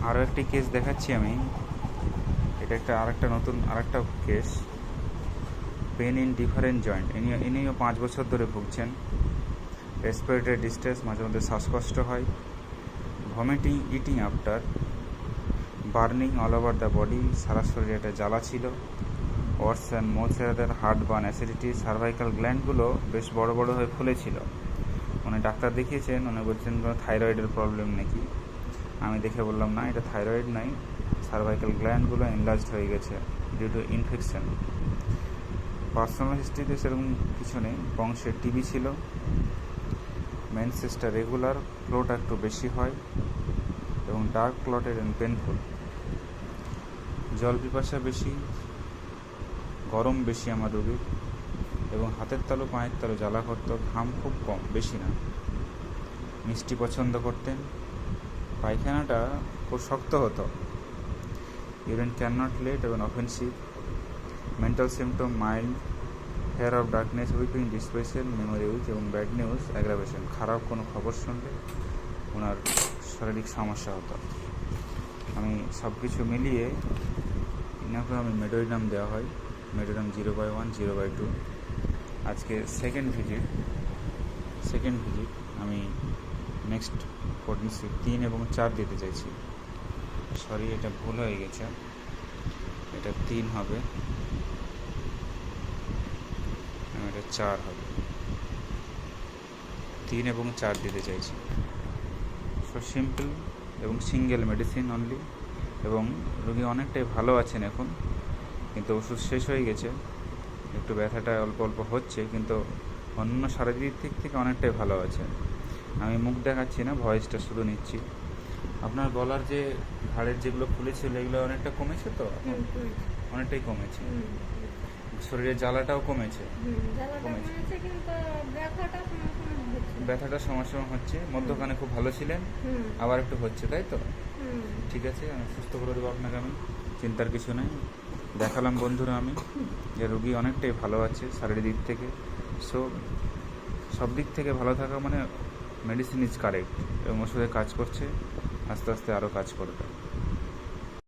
আরও একটি কেস দেখাচ্ছি আমি। এটা আরেকটা case. Pain in different joint. ইনিও 5 বছর ধরে ভুগছেন। রেসপিরেটরি ডিস্ট্রেস, মাঝে মধ্যে শ্বাসকষ্ট হয়, vomiting, eating after, burning all over the body, সারা শরীরে একটা জ্বালা ছিল, worse and more heart burn, acidity, cervical গ্ল্যান্ডগুলো বেশ বড় বড় হয়ে ফুলেছিল। উনি ডাক্তার দেখিয়েছেন, উনি বলছেন কোনো থাইরয়েডের প্রবলেম নাকি। আমি দেখে বললাম না, এটা থাইরয়েড নাই, সার্ভাইকাল গ্ল্যান্ডগুলো এনলার্জড হয়ে গেছে ডিউ টু ইনফেকশন। পার্সোনাল হিস্ট্রিতে সেরকম কিছু নেই। বংশে টিবি ছিল, মেন্সেসটা রেগুলার, ফ্লোটা একটু বেশি হয় এবং ডার্ক ক্লটেড অ্যান্ড পেনফুল। জল পিপাসা বেশি, গরম বেশি আমার রোগীর, এবং হাতের তালু পায়ের তালু জ্বালা করত, ঘাম খুব কম, বেশি না। মিষ্টি পছন্দ করতেন, পায়খানাটা খুব শক্ত হতো, ইউরিন ক্যান নট লেট এবং offensive, mental symptom mild, fear of darkness, weeping, depression, memory weak এবং ব্যাড নিউজ অ্যাগ্রাভেশন। খারাপ কোনো খবর শুনলে ওনার শারীরিক সমস্যা হতো। আমি সব কিছু মিলিয়ে ইনাকে আমি মেডোরিনাম দেওয়া হয়, মেডোরিনাম 0/1, 0/2। আজকে সেকেন্ড ভিজিট। আমি নেক্সট পোটেন্সি 3 এবং 4 দিতে চাইছি। সরি, এটা ভুল হয়ে গেছে, এটা 3 হবে, এটা 4 হবে। 3 এবং 4 দিতে চাইছি। সো সিম্পল এবং সিঙ্গেল মেডিসিন অনলি, এবং রোগী অনেকটাই ভালো আছেন এখন, কিন্তু ওষুধ শেষ হয়ে গেছে, একটু ব্যথাটা অল্প অল্প হচ্ছে, কিন্তু অন্য শারীরিক দিক থেকে অনেকটাই ভালো আছে। আমি মুখ দেখাচ্ছি না, ভয়েসটা শুধু নিচ্ছি। আপনার গলার যে হাড়ের যেগুলো ফুলেছিল এগুলো অনেকটা কমেছে তো? অনেকটাই কমেছে। শরীরের জ্বালাটাও কমেছে। ব্যথাটা সমস্যা হচ্ছে, মধ্যখানে খুব ভালো ছিলেন, আবার একটু হচ্ছে, তাই তো? ঠিক আছে, আমি সুস্থ করে দেবো আপনাকে, আমি চিন্তার কিছু নেই। দেখালাম বন্ধুরা আমি যে রোগী অনেকটাই ভালো আছে শারীরিক দিক থেকে। সো সব দিক থেকে ভালো থাকা মানে মেডিসিন ইজ কারেক্ট, এবং ওষুধে কাজ করছে, আস্তে আস্তে আরও কাজ করবে।